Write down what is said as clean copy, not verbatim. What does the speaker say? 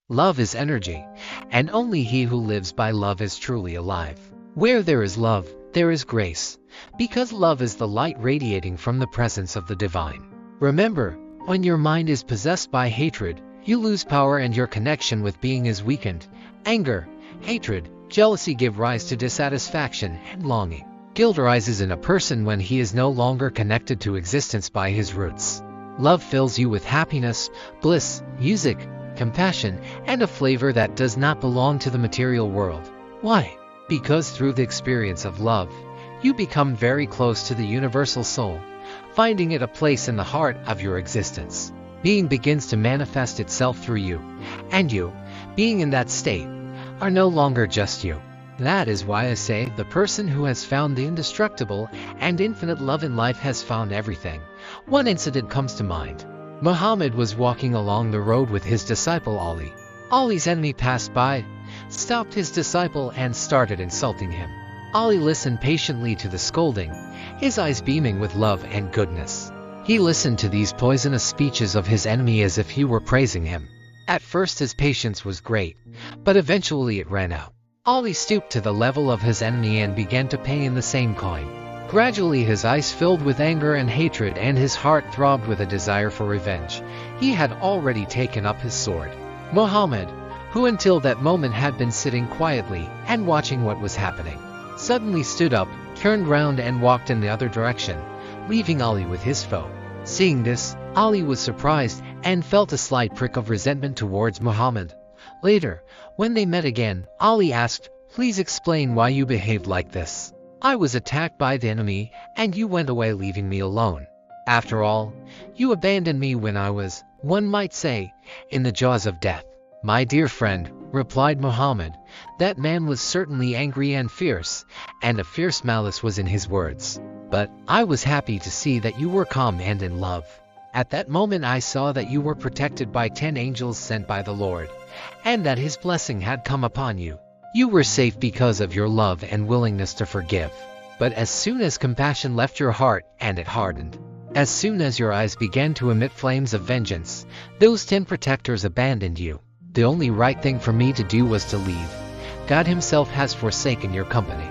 Love is energy, and only he who lives by love is truly alive. Where there is love, there is grace, because love is the light radiating from the presence of the divine. Remember, when your mind is possessed by hatred, you lose power and your connection with being is weakened. Anger, hatred, jealousy give rise to dissatisfaction and longing. Guilt arises in a person when he is no longer connected to existence by his roots. Love fills you with happiness, bliss, music, compassion, and a flavor that does not belong to the material world. Why? Because through the experience of love, you become very close to the universal soul, finding it a place in the heart of your existence. Being begins to manifest itself through you, and you, being in that state, are no longer just you. That is why I say the person who has found the indestructible and infinite love in life has found everything. One incident comes to mind. Muhammad was walking along the road with his disciple Ali. Ali's enemy passed by, stopped his disciple and started insulting him. Ali listened patiently to the scolding, his eyes beaming with love and goodness. He listened to these poisonous speeches of his enemy as if he were praising him. At first his patience was great, but eventually it ran out. Ali stooped to the level of his enemy and began to pay in the same coin. Gradually his eyes filled with anger and hatred and his heart throbbed with a desire for revenge. He had already taken up his sword. Muhammad, who until that moment had been sitting quietly and watching what was happening, suddenly stood up, turned round and walked in the other direction, leaving Ali with his foe. Seeing this, Ali was surprised and felt a slight prick of resentment towards Muhammad. Later, when they met again, Ali asked, "Please explain why you behaved like this. I was attacked by the enemy, and you went away leaving me alone. After all, you abandoned me when I was, one might say, in the jaws of death." "My dear friend," replied Muhammad, "that man was certainly angry and fierce, and a fierce malice was in his words. But I was happy to see that you were calm and in love. At that moment I saw that you were protected by 10 angels sent by the Lord, and that his blessing had come upon you. You were safe because of your love and willingness to forgive. But as soon as compassion left your heart and it hardened, as soon as your eyes began to emit flames of vengeance, those 10 protectors abandoned you. The only right thing for me to do was to leave. God himself has forsaken your company.